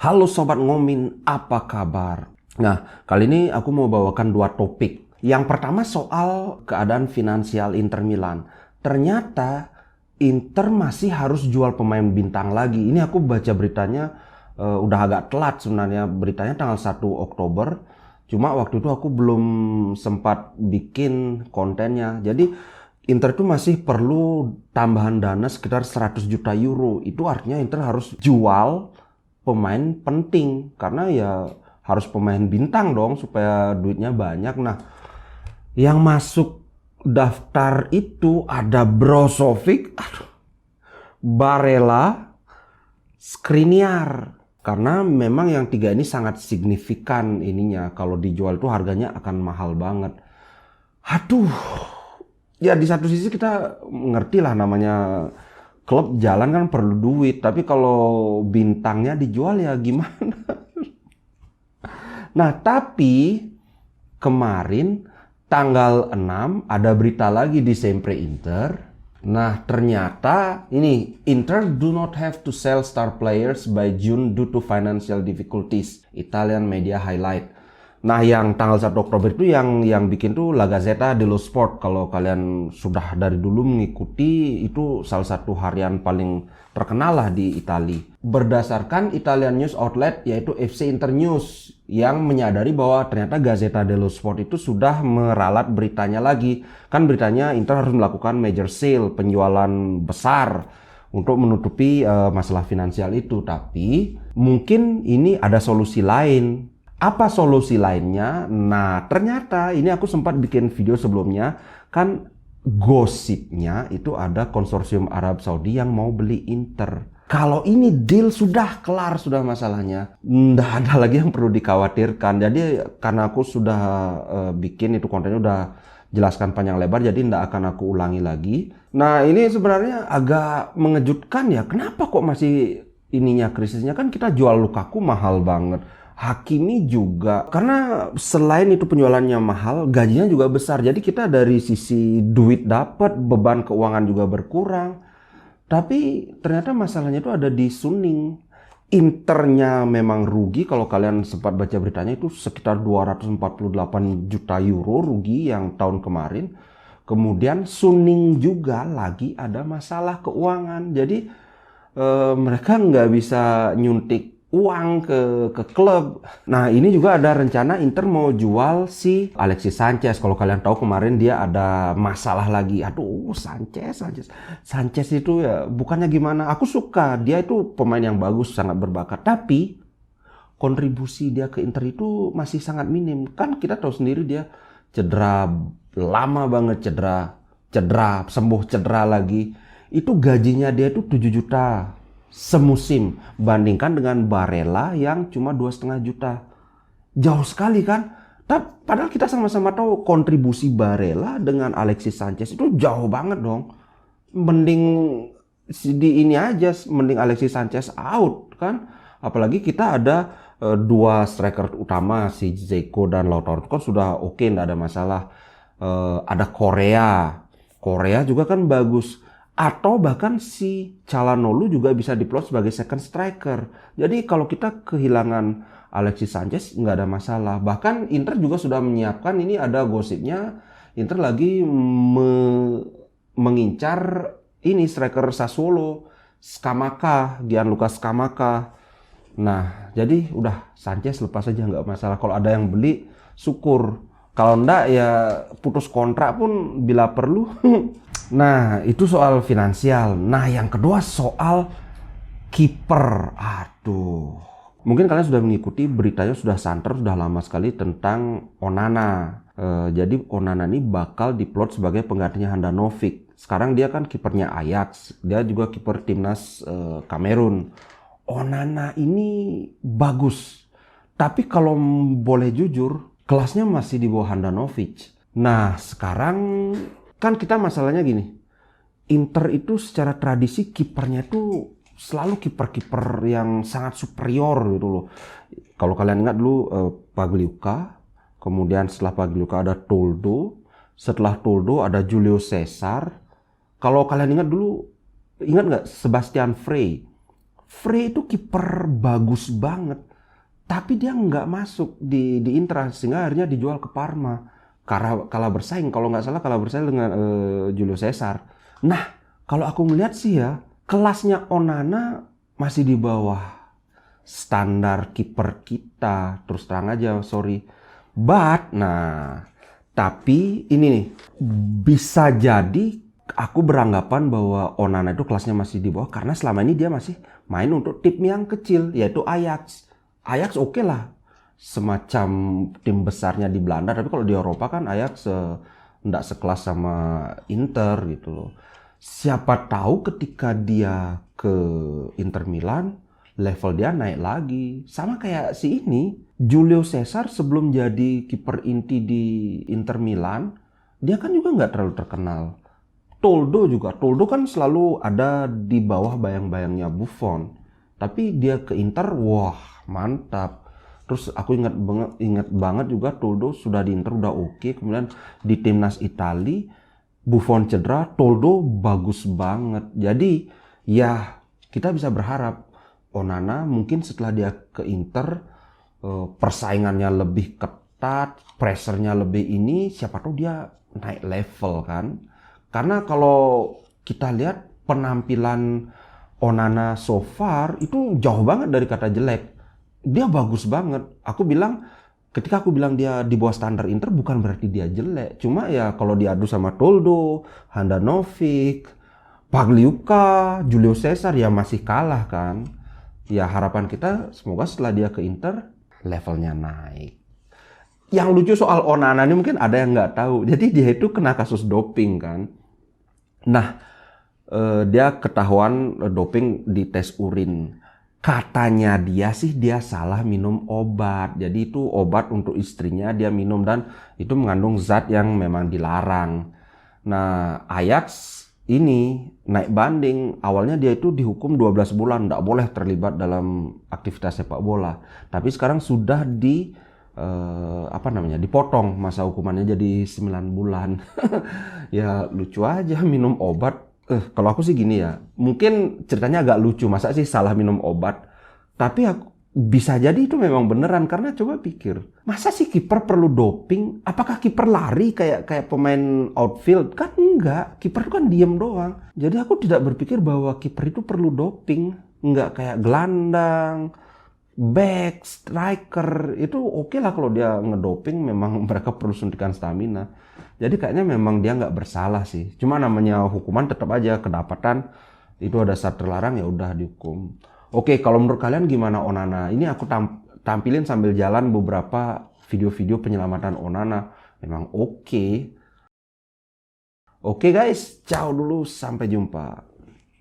Halo Sobat Ngomin, apa kabar? Nah, kali ini aku mau bawakan dua topik. Yang pertama soal keadaan finansial Inter Milan. Ternyata Inter masih harus jual pemain bintang lagi. Ini aku baca beritanya udah agak telat sebenarnya. Beritanya tanggal 1 Oktober. Cuma waktu itu aku belum sempat bikin kontennya. Jadi Inter itu masih perlu tambahan dana sekitar 100 juta euro. Itu artinya Inter harus jual pemain penting karena ya harus pemain bintang dong supaya duitnya banyak. Nah, yang masuk daftar itu ada Brozovic, Barella, Skriniar. Karena memang yang tiga ini sangat signifikan ininya. Kalau dijual tuh harganya akan mahal banget. Aduh, ya di satu sisi kita ngerti lah namanya klub jalan kan perlu duit, tapi kalau bintangnya dijual ya gimana? Nah, tapi kemarin tanggal 6 ada berita lagi di Sempre Inter. Nah, ternyata ini Inter do not have to sell star players by June due to financial difficulties. Italian media highlight. Nah, yang tanggal 1 Oktober itu yang bikin tuh La Gazzetta dello Sport. Kalau kalian sudah dari dulu mengikuti, itu salah satu harian paling terkenal lah di Italia. Berdasarkan Italian news outlet yaitu FC Internews yang menyadari bahwa ternyata Gazzetta dello Sport itu sudah meralat beritanya lagi. Kan beritanya Inter harus melakukan major sale, penjualan besar untuk menutupi masalah finansial itu. Tapi mungkin ini ada solusi lain. Apa solusi lainnya? Nah, ternyata ini aku sempat bikin video sebelumnya. Kan gosipnya itu ada konsorsium Arab Saudi yang mau beli Inter. Kalau ini deal sudah kelar, sudah masalahnya. Nggak ada lagi yang perlu dikhawatirkan. Jadi karena aku sudah bikin itu kontennya udah jelaskan panjang lebar, jadi nggak akan aku ulangi lagi. Nah, ini sebenarnya agak mengejutkan ya. Kenapa kok masih ininya krisisnya? Kan kita jual Lukaku mahal banget. Hakimi juga, karena selain itu penjualannya mahal, gajinya juga besar. Jadi kita dari sisi duit dapat, beban keuangan juga berkurang. Tapi ternyata masalahnya itu ada di Suning. Internya memang rugi, kalau kalian sempat baca beritanya itu sekitar 248 juta euro rugi yang tahun kemarin. Kemudian Suning juga lagi ada masalah keuangan. Jadi mereka nggak bisa nyuntik uang ke klub. Nah, ini juga ada rencana Inter mau jual si Alexis Sanchez. Kalau kalian tahu kemarin dia ada masalah lagi. Aduh, Sanchez itu ya bukannya gimana. Aku suka, dia itu pemain yang bagus, sangat berbakat. Tapi kontribusi dia ke Inter itu masih sangat minim. Kan kita tahu sendiri dia cedera, lama banget cedera, sembuh cedera lagi. Itu gajinya dia itu 7 juta semusim, bandingkan dengan Barella yang cuma 2,5 juta. Jauh sekali kan? Padahal kita sama-sama tahu kontribusi Barella dengan Alexis Sanchez itu jauh banget dong. Mending di ini aja, mending Alexis Sanchez out kan? Apalagi kita ada dua striker utama, si Dzeko dan Lautaro kan sudah oke, nggak ada masalah. Ada Korea juga kan bagus. Atau bahkan si Calhanoglu juga bisa diplot sebagai second striker. Jadi kalau kita kehilangan Alexis Sanchez nggak ada masalah. Bahkan Inter juga sudah menyiapkan, ini ada gosipnya, Inter lagi mengincar ini striker Sassuolo, Gianluca Scamacca. Nah, jadi udah Sanchez lepas aja nggak masalah. Kalau ada yang beli, syukur. Kalau enggak ya putus kontrak pun bila perlu. Nah, itu soal finansial. Nah, yang kedua soal kiper. Aduh. Mungkin kalian sudah mengikuti beritanya, sudah santer, sudah lama sekali tentang Onana. Jadi Onana ini bakal diplot sebagai penggantinya Handanovic. Sekarang dia kan kipernya Ajax. Dia juga kiper timnas Kamerun. Onana ini bagus. Tapi kalau boleh jujur, kelasnya masih di bawah Handanovic. Nah, sekarang kan kita masalahnya gini, Inter itu secara tradisi kipernya itu selalu kiper-kiper yang sangat superior gitu loh. Kalau kalian ingat dulu Pagliuca, kemudian setelah Pagliuca ada Toldo, setelah Toldo ada Julio Cesar. Kalau kalian ingat dulu, ingat nggak Sebastian Frey? Frey itu kiper bagus banget, tapi dia nggak masuk di Inter sehingga akhirnya dijual ke Parma. Karena kalah bersaing, kalau nggak salah kalah bersaing dengan Julio Cesar. Nah, kalau aku melihat sih ya, kelasnya Onana masih di bawah standar kiper kita. Terus terang aja, sorry. Nah, tapi ini nih, bisa jadi aku beranggapan bahwa Onana itu kelasnya masih di bawah karena selama ini dia masih main untuk tim yang kecil, yaitu Ajax. Ajax oke lah, semacam tim besarnya di Belanda, tapi kalau di Eropa kan Ajax enggak sekelas sama Inter gitu loh. Siapa tahu ketika dia ke Inter Milan, level dia naik lagi. Sama kayak si ini, Julio Cesar sebelum jadi kiper inti di Inter Milan, dia kan juga nggak terlalu terkenal. Toldo kan selalu ada di bawah bayang-bayangnya Buffon. Tapi dia ke Inter, wah mantap. Terus aku ingat banget juga Toldo sudah di Inter udah oke. Kemudian di timnas Itali, Buffon cedera, Toldo bagus banget. Jadi ya kita bisa berharap Onana mungkin setelah dia ke Inter, persaingannya lebih ketat, pressernya lebih ini, siapa tahu dia naik level kan. Karena kalau kita lihat penampilan Onana so far itu jauh banget dari kata jelek. Dia bagus banget. Ketika aku bilang dia di bawah standar Inter bukan berarti dia jelek. Cuma ya kalau diadu sama Toldo, Handanovic, Pagliuca, Julio Cesar ya masih kalah kan. Ya harapan kita semoga setelah dia ke Inter levelnya naik. Yang lucu soal Onana ini mungkin ada yang nggak tahu. Jadi dia itu kena kasus doping kan. Nah, dia ketahuan doping di tes urin. Katanya dia salah minum obat. Jadi itu obat untuk istrinya dia minum dan itu mengandung zat yang memang dilarang. Nah, Ajax ini naik banding. Awalnya dia itu dihukum 12 bulan, nggak boleh terlibat dalam aktivitas sepak bola. Tapi sekarang sudah dipotong masa hukumannya jadi 9 bulan. Ya lucu aja minum obat. Kalau aku sih gini ya, mungkin ceritanya agak lucu, masa sih salah minum obat. Tapi bisa jadi itu memang beneran, karena coba pikir, masa sih kiper perlu doping? Apakah kiper lari kayak pemain outfield? Kan enggak, kiper kan diem doang. Jadi aku tidak berpikir bahwa kiper itu perlu doping. Enggak kayak gelandang, back, striker, itu oke lah kalau dia ngedoping, memang mereka perlu suntikan stamina. Jadi kayaknya memang dia nggak bersalah sih. Cuma namanya hukuman tetap aja kedapatan itu ada zat terlarang, ya udah dihukum. Oke, kalau menurut kalian gimana Onana? Ini aku tampilin sambil jalan beberapa video-video penyelamatan Onana. Memang oke. Oke guys, ciao dulu, sampai jumpa.